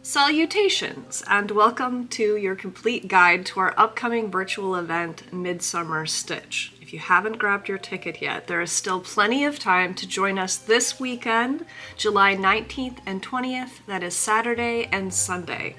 Salutations, and welcome to your complete guide to our upcoming virtual event, Midsummer Stitch. If you haven't grabbed your ticket yet, there is still plenty of time to join us this weekend, July 19th and 20th. That is Saturday and Sunday.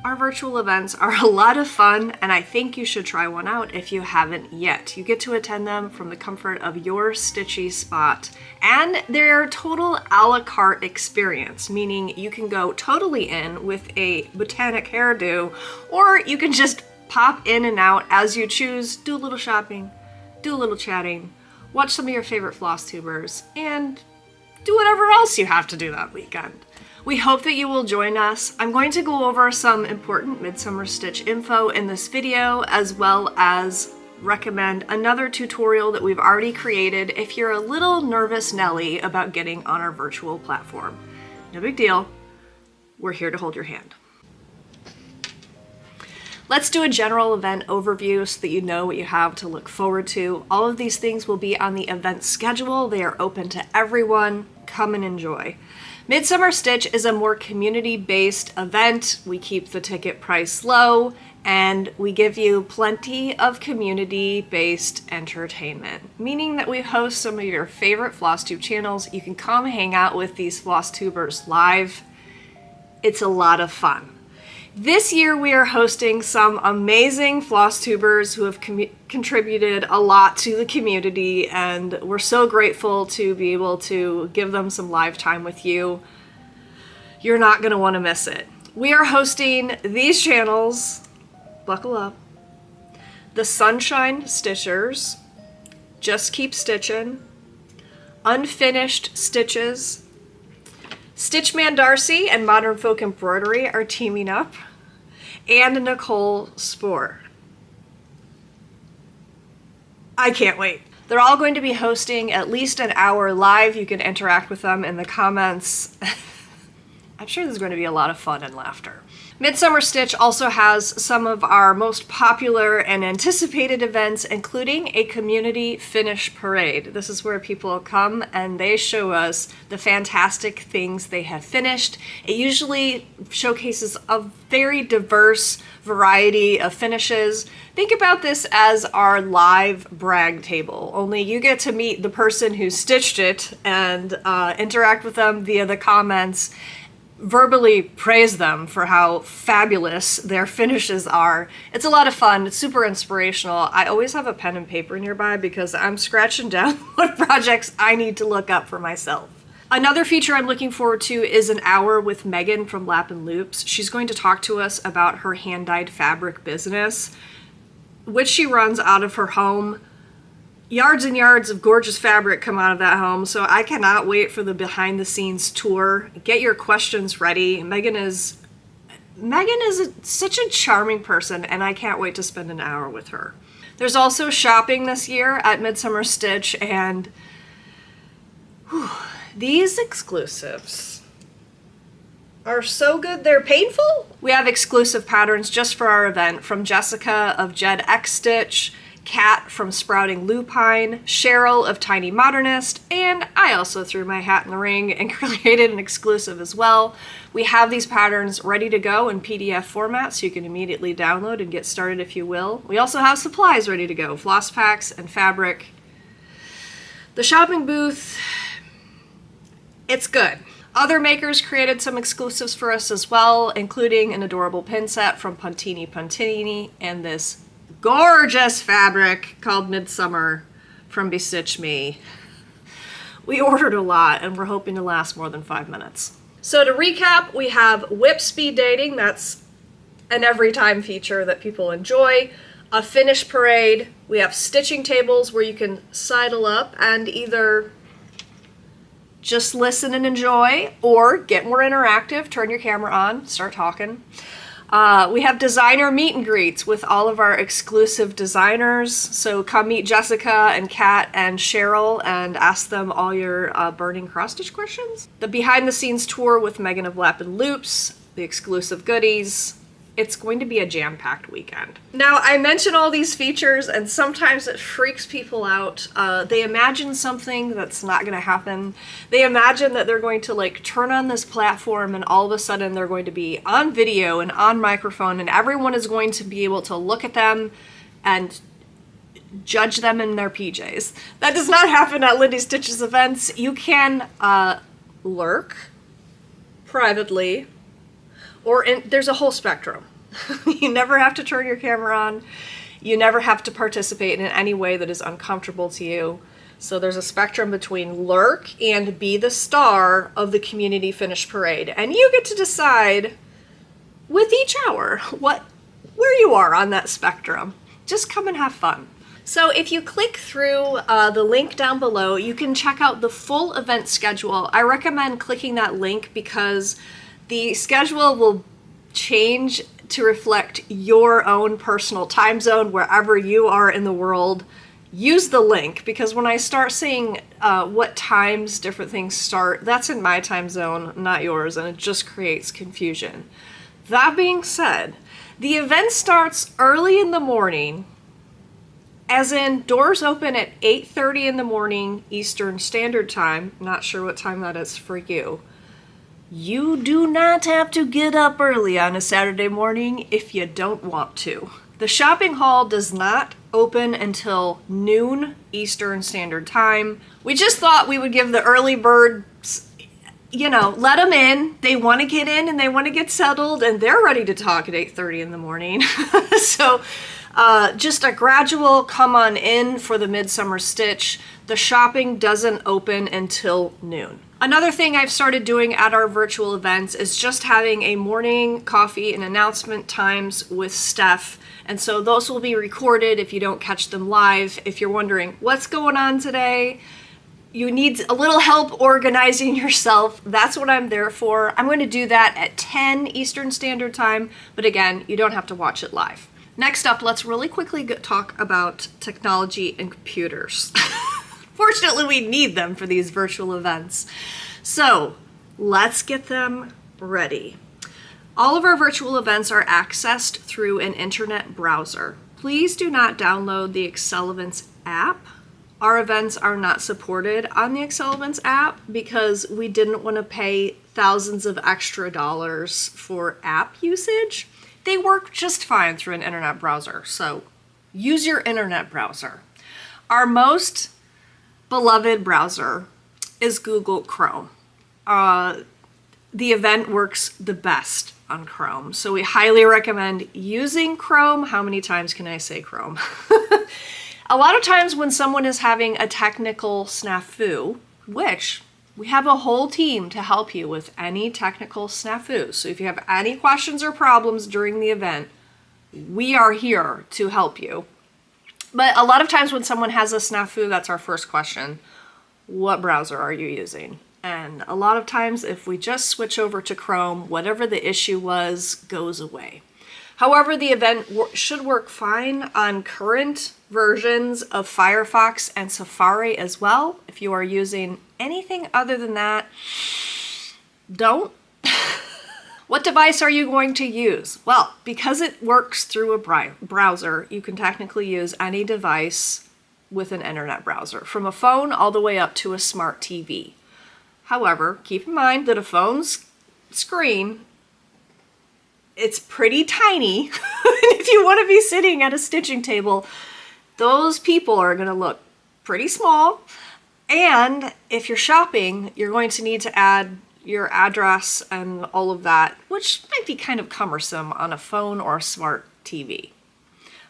Our virtual events are a lot of fun, and I think you should try one out if you haven't yet. You get to attend them from the comfort of your stitchy spot, and they're a total a la carte experience, meaning you can go totally in with a botanic hairdo, or you can just pop in and out as you choose, do a little shopping, do a little chatting, watch some of your favorite floss tubers, and do whatever else you have to do that weekend. We hope that you will join us. I'm going to go over some important Midsummer Stitch info in this video, as well as recommend another tutorial that we've already created if you're a little nervous Nelly about getting on our virtual platform. No big deal. We're here to hold your hand. Let's do a general event overview so that you know what you have to look forward to. All of these things will be on the event schedule. They are open to everyone. Come and enjoy. Midsummer Stitch is a more community-based event. We keep the ticket price low, and we give you plenty of community-based entertainment, meaning that we host some of your favorite FlossTube channels. You can come hang out with these FlossTubers live. It's a lot of fun. This year we are hosting some amazing FlossTubers who have contributed a lot to the community, and we're so grateful to be able to give them some live time with you. You're not going to want to miss it. We are hosting these channels, buckle up, the Sunshine Stitchers, Just Keep Stitchin', Unfinished Stitches, Man Darcy and Modern Folk Embroidery are teaming up, and Nichol Spohr. I can't wait. They're all going to be hosting at least an hour live. You can interact with them in the comments. I'm sure there's going to be a lot of fun and laughter. Midsummer Stitch also has some of our most popular and anticipated events, including a community finish parade. This is where people come and they show us the fantastic things they have finished. It usually showcases a very diverse variety of finishes. Think about this as our live brag table, only you get to meet the person who stitched it and interact with them via the comments, verbally praise them for how fabulous their finishes are. It's a lot of fun. It's super inspirational. I always have a pen and paper nearby because I'm scratching down what projects I need to look up for myself. Another feature I'm looking forward to is an hour with Megan from Lap and Loops. She's going to talk to us about her hand-dyed fabric business, which she runs out of her home. Yards and yards of gorgeous fabric come out of that home, so I cannot wait for the behind-the-scenes tour. Get your questions ready. Megan is such a charming person, and I can't wait to spend an hour with her. There's also shopping this year at Midsummer Stitch, and these exclusives are so good they're painful. We have exclusive patterns just for our event from Jessica of Jed X Stitch, Kat from Sprouting Lupine, Cheryl of Tiny Modernist, and I also threw my hat in the ring and created an exclusive as well. We have these patterns ready to go in PDF format so you can immediately download and get started if you will. We also have supplies ready to go, floss packs and fabric. The shopping booth, it's good. Other makers created some exclusives for us as well, including an adorable pin set from Puntini and this gorgeous fabric called Midsummer from Bestitch Me. We ordered a lot and we're hoping to last more than 5 minutes. So to recap, we have whip speed dating. That's an every time feature that people enjoy. A finish parade. We have stitching tables where you can sidle up and either just listen and enjoy or get more interactive, turn your camera on, start talking. We have designer meet and greets with all of our exclusive designers. So come meet Jessica and Kat and Cheryl and ask them all your burning cross-stitch questions. The behind the scenes tour with Megan of Lap and Loops, the exclusive goodies, It's going to be a jam-packed weekend. Now, I mention all these features and sometimes it freaks people out. They imagine something that's not going to happen. They imagine that they're going to like turn on this platform and all of a sudden they're going to be on video and on microphone and everyone is going to be able to look at them and judge them in their PJs. That does not happen at Lindy Stitch's events. You can lurk privately, or there's a whole spectrum. You never have to turn your camera on. You never have to participate in any way that is uncomfortable to you. So there's a spectrum between lurk and be the star of the community finish parade. And you get to decide with each hour where you are on that spectrum. Just come and have fun. So if you click through the link down below, you can check out the full event schedule. I recommend clicking that link because the schedule will change to reflect your own personal time zone wherever you are in the world. Use the link because when I start seeing what times different things start, that's in my time zone, not yours, and it just creates confusion. That being said, the event starts early in the morning, as in doors open at 8:30 in the morning Eastern Standard Time. Not sure what time that is for you. You do not have to get up early on a Saturday morning if you don't want to. The shopping hall does not open until noon Eastern Standard Time. We just thought we would give the early birds, you know, let them in. They want to get in and they want to get settled and they're ready to talk at 8:30 in the morning. So just a gradual come on in for the Midsummer Stitch. The shopping doesn't open until noon. Another thing I've started doing at our virtual events is just having a morning coffee and announcement times with Steph. And so those will be recorded if you don't catch them live. If you're wondering what's going on today, you need a little help organizing yourself, that's what I'm there for. I'm going to do that at 10 Eastern Standard Time, but again, you don't have to watch it live. Next up, let's really quickly talk about technology and computers. Fortunately, we need them for these virtual events. So let's get them ready. All of our virtual events are accessed through an internet browser. Please do not download the Excel Events app. Our events are not supported on the Excel Events app because we didn't want to pay thousands of extra dollars for app usage. They work just fine through an internet browser, so use your internet browser. Our most beloved browser is Google Chrome. The event works the best on Chrome, so we highly recommend using Chrome. How many times can I say Chrome? A lot of times when someone is having a technical snafu, which we have a whole team to help you with any technical snafu. So if you have any questions or problems during the event, we are here to help you. But a lot of times when someone has a snafu, that's our first question. What browser are you using? And a lot of times if we just switch over to Chrome, whatever the issue was goes away. However, the event should work fine on current versions of Firefox and Safari as well. If you are using anything other than that, don't. What device are you going to use? Well, because it works through a browser, you can technically use any device with an internet browser, from a phone all the way up to a smart TV. However, keep in mind that a phone's screen, it's pretty tiny. And if you want to be sitting at a stitching table, those people are going to look pretty small. And if you're shopping, you're going to need to add your address and all of that, which might be kind of cumbersome on a phone or a smart TV.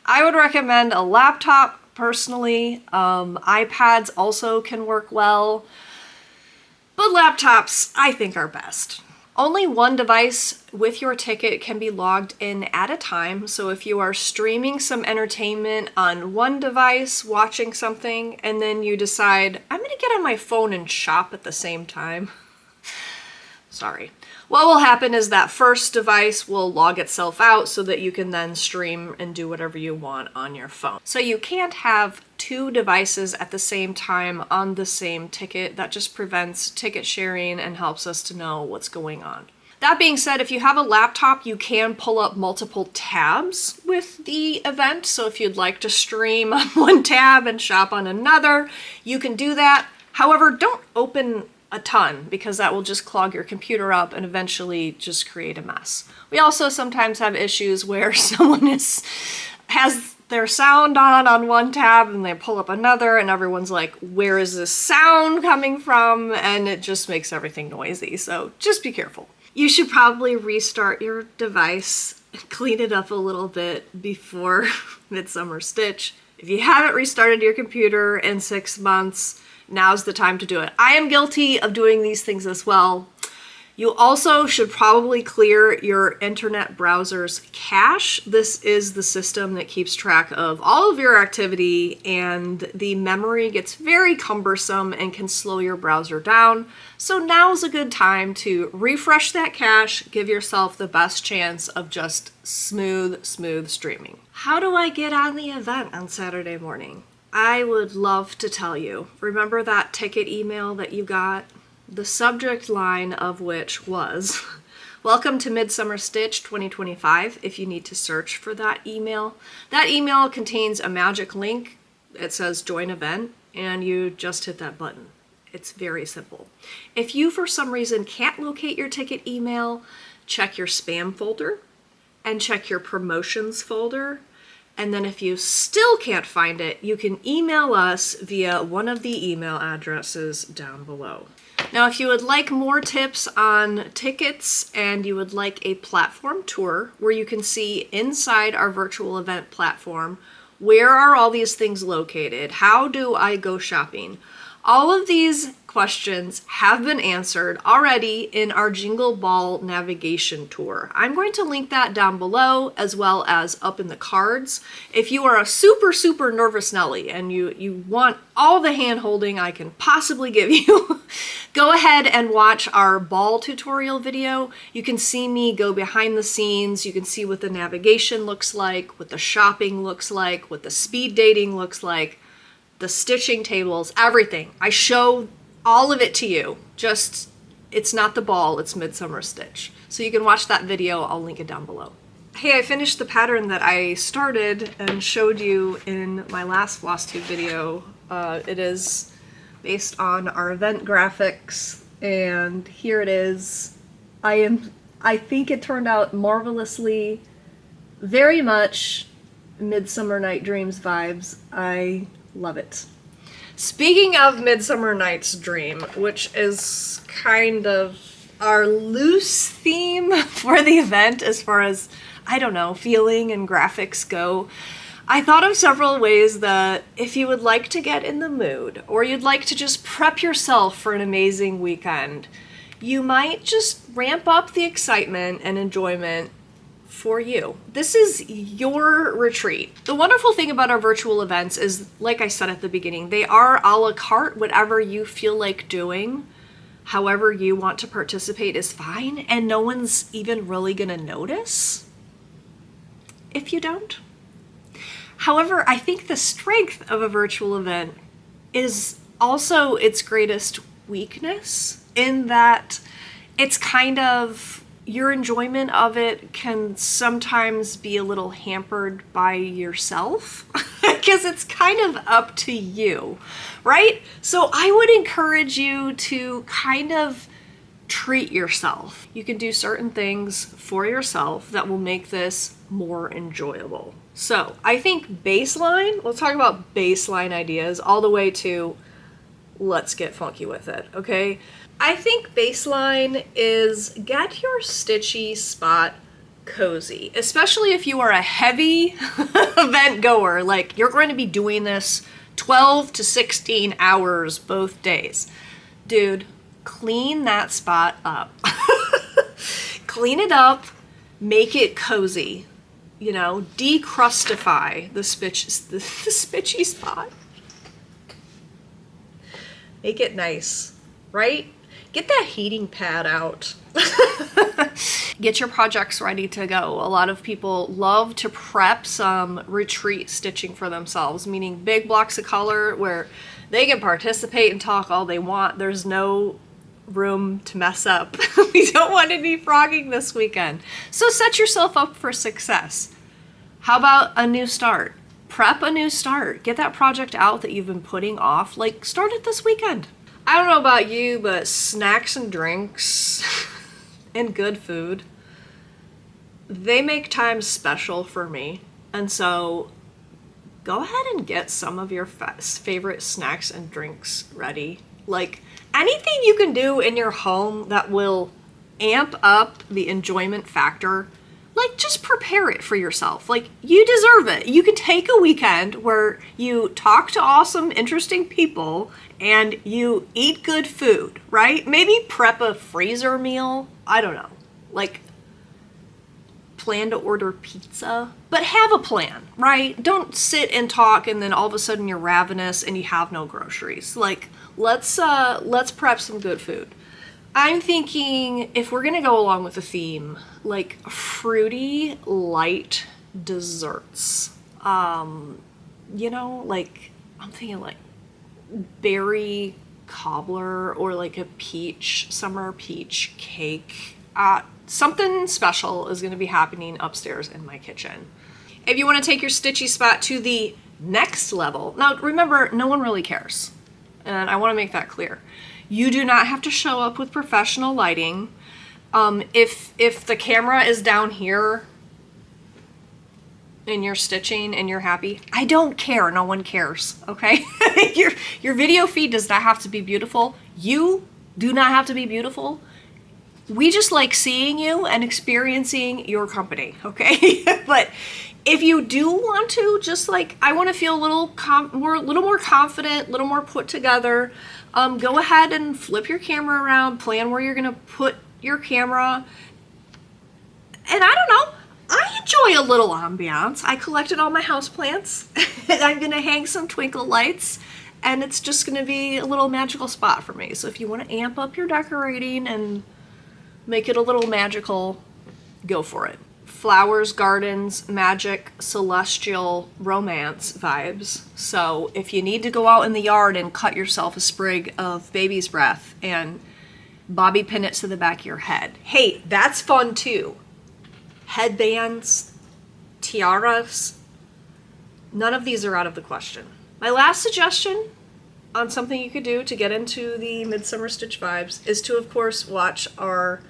I would recommend a laptop personally. iPads also can work well, but laptops I think are best. Only one device with your ticket can be logged in at a time. So if you are streaming some entertainment on one device, watching something, and then you decide, I'm gonna get on my phone and shop at the same time. Sorry. What will happen is that first device will log itself out so that you can then stream and do whatever you want on your phone. So you can't have two devices at the same time on the same ticket. That just prevents ticket sharing and helps us to know what's going on. That being said, if you have a laptop, you can pull up multiple tabs with the event. So if you'd like to stream on one tab and shop on another, you can do that. However, don't open a ton because that will just clog your computer up and eventually just create a mess. We also sometimes have issues where someone has their sound on one tab and they pull up another and everyone's like, where is this sound coming from? And it just makes everything noisy. So just be careful. You should probably restart your device, clean it up a little bit before Midsummer Stitch. If you haven't restarted your computer in 6 months, now's the time to do it. I am guilty of doing these things as well. You also should probably clear your internet browser's cache. This is the system that keeps track of all of your activity, and the memory gets very cumbersome and can slow your browser down. So now's a good time to refresh that cache, give yourself the best chance of just smooth streaming. How do I get on the event on Saturday morning? I would love to tell you. Remember that ticket email that you got? The subject line of which was, welcome to Midsummer Stitch 2025, if you need to search for that email. That email contains a magic link. It says join event, and you just hit that button. It's very simple. If you, for some reason, can't locate your ticket email, check your spam folder and check your promotions folder. And then if you still can't find it, you can email us via one of the email addresses down below. Now, if you would like more tips on tickets and you would like a platform tour where you can see inside our virtual event platform, where are all these things located? How do I go shopping? All of these questions have been answered already in our Jingle Ball navigation tour. I'm going to link that down below as well as up in the cards. If you are a super nervous Nelly and you want all the hand holding I can possibly give you, go ahead and watch our ball tutorial video. You can see me go behind the scenes. You can see what the navigation looks like, what the shopping looks like, what the speed dating looks like, the stitching tables, everything. I show all of it to you. Just, it's not the ball, it's Midsummer Stitch. So you can watch that video, I'll link it down below. Hey, I finished the pattern that I started and showed you in my last FLOSSTUBE video. It is based on our event graphics, and here it is. I think it turned out marvelously, very much Midsummer Night Dreams vibes. I love it. Speaking of Midsummer Night's Dream, which is kind of our loose theme for the event as far as, I don't know, feeling and graphics go, I thought of several ways that if you would like to get in the mood or you'd like to just prep yourself for an amazing weekend, you might just ramp up the excitement and enjoyment for you. This is your retreat. The wonderful thing about our virtual events is, like I said at the beginning, they are a la carte. Whatever you feel like doing, however you want to participate is fine, and no one's even really gonna notice if you don't. However, I think the strength of a virtual event is also its greatest weakness, in that it's kind of, your enjoyment of it can sometimes be a little hampered by yourself because it's kind of up to you, right? So I would encourage you to kind of treat yourself. You can do certain things for yourself that will make this more enjoyable. So I think baseline, let's talk about baseline ideas all the way to let's get funky with it, okay? I think baseline is get your stitchy spot cozy, especially if you are a heavy event goer, like you're going to be doing this 12 to 16 hours both days. Dude, clean that spot up. Clean it up, make it cozy, you know, decrustify the spitchy spot. Make it nice, right? Get that heating pad out. Get your projects ready to go. A lot of people love to prep some retreat stitching for themselves, meaning big blocks of color where they can participate and talk all they want. There's no room to mess up. We don't want any frogging this weekend. So set yourself up for success. How about a new start? Prep a new start. Get that project out that you've been putting off. Like, start it this weekend. I don't know about you, but snacks and drinks and good food, they make time special for me. And so go ahead and get some of your favorite snacks and drinks ready. Like, anything you can do in your home that will amp up the enjoyment factor, like, just prepare it for yourself. Like, you deserve it. You can take a weekend where you talk to awesome, interesting people and you eat good food, right? Maybe prep a freezer meal. I don't know. Like, plan to order pizza, but have a plan, right? Don't sit and talk and then all of a sudden you're ravenous and you have no groceries. Like, let's prep some good food. I'm thinking, if we're gonna go along with the theme, like fruity, light desserts. You know, like, I'm thinking like berry cobbler or like a summer peach cake. Something special is gonna be happening upstairs in my kitchen. If you wanna take your stitchy spot to the next level, now remember, no one really cares. And I wanna make that clear. You do not have to show up with professional lighting. If the camera is down here and you're stitching and you're happy, I don't care. No one cares, okay? Your video feed does not have to be beautiful. You do not have to be beautiful. We just like seeing you and experiencing your company, okay? But if you do want to, just like, I want to feel a little more confident, a little more put together, go ahead and flip your camera around, plan where you're going to put your camera. And I don't know, I enjoy a little ambiance. I collected all my houseplants and I'm going to hang some twinkle lights and it's just going to be a little magical spot for me. So if you want to amp up your decorating and make it a little magical, go for it. Flowers, gardens, magic, celestial, romance vibes. So if you need to go out in the yard and cut yourself a sprig of baby's breath and bobby pin it to the back of your head, hey, that's fun too. Headbands, tiaras, none of these are out of the question. My last suggestion on something you could do to get into the Midsummer Stitch vibes is to, of course, watch our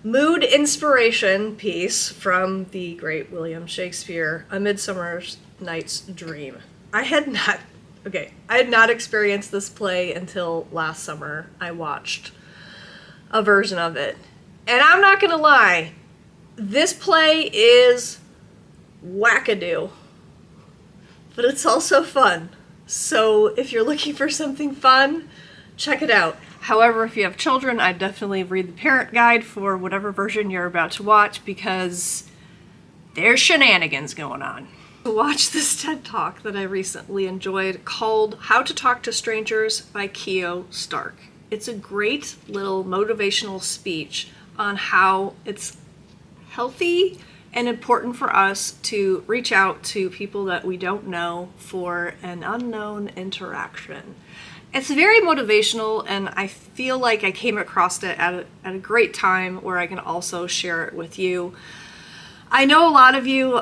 mood inspiration piece from the great William Shakespeare, A Midsummer Night's Dream. I had not experienced this play until last summer. I watched a version of it. And I'm not gonna lie, this play is wackadoo, but it's also fun. So if you're looking for something fun, check it out. However, if you have children, I'd definitely read the parent guide for whatever version you're about to watch because there's shenanigans going on. Watch this TED Talk that I recently enjoyed called How to Talk to Strangers by Nichol Spohr. It's a great little motivational speech on how it's healthy and important for us to reach out to people that we don't know for an unknown interaction. It's very motivational, and I feel like I came across it at a great time where I can also share it with you. I know a lot of you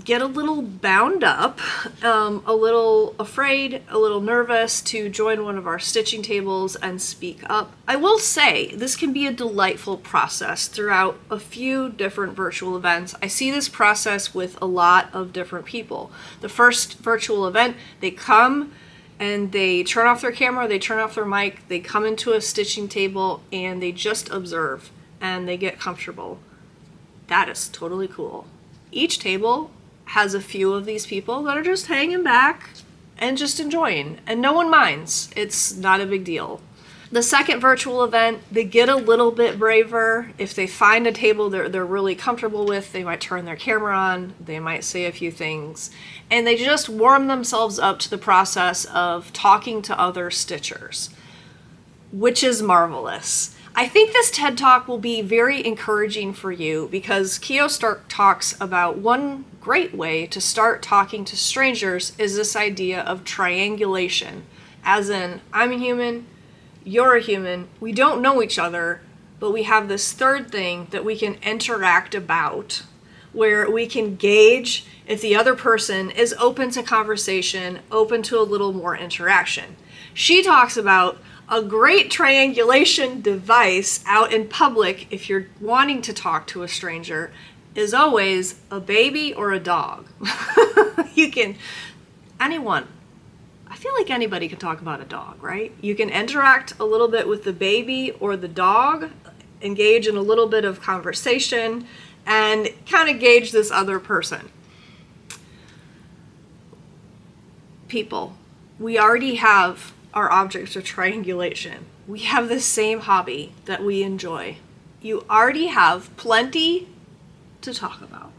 get a little bound up, a little afraid, a little nervous to join one of our stitching tables and speak up. I will say this can be a delightful process throughout a few different virtual events. I see this process with a lot of different people. The first virtual event, they come and they turn off their camera, they turn off their mic, they come into a stitching table and they just observe and they get comfortable. That is totally cool. Each table has a few of these people that are just hanging back and just enjoying, and no one minds. It's not a big deal. The second virtual event, they get a little bit braver. If they find a table they're really comfortable with, they might turn their camera on, they might say a few things, and they just warm themselves up to the process of talking to other stitchers, which is marvelous. I think this TED Talk will be very encouraging for you because Nichol Spohr talks about one great way to start talking to strangers is this idea of triangulation, as in, I'm a human, you're a human, we don't know each other, but we have this third thing that we can interact about, where we can gauge if the other person is open to conversation, open to a little more interaction. She talks about a great triangulation device out in public if you're wanting to talk to a stranger is always a baby or a dog. Anyone. I feel like anybody can talk about a dog, right? You can interact a little bit with the baby or the dog, engage in a little bit of conversation, and kind of gauge this other person. People, we already have our objects of triangulation. We have the same hobby that we enjoy. You already have plenty to talk about.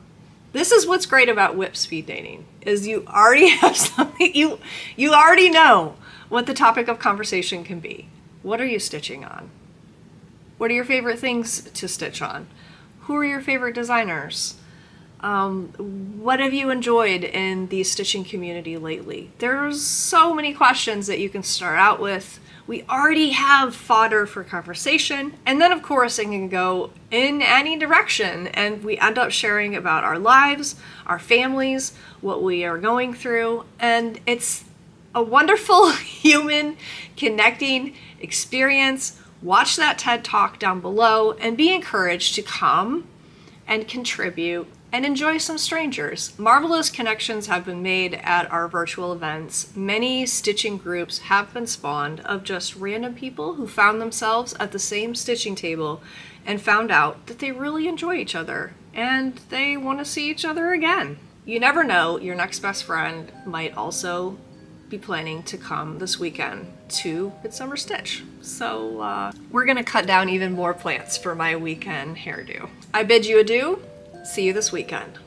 This is what's great about whip speed dating, is you already have something, you already know what the topic of conversation can be. What are you stitching on? What are your favorite things to stitch on? Who are your favorite designers? What have you enjoyed in the stitching community lately? There's so many questions that you can start out with. We already have fodder for conversation, and then of course it can go in any direction, and we end up sharing about our lives, our families, what we are going through, and it's a wonderful human connecting experience. Watch that TED Talk down below and be encouraged to come and contribute and enjoy some strangers. Marvelous connections have been made at our virtual events. Many stitching groups have been spawned of just random people who found themselves at the same stitching table and found out that they really enjoy each other and they want to see each other again. You never know, your next best friend might also be planning to come this weekend to Midsummer Stitch. So we're gonna cut down even more plants for my weekend hairdo. I bid you adieu. See you this weekend.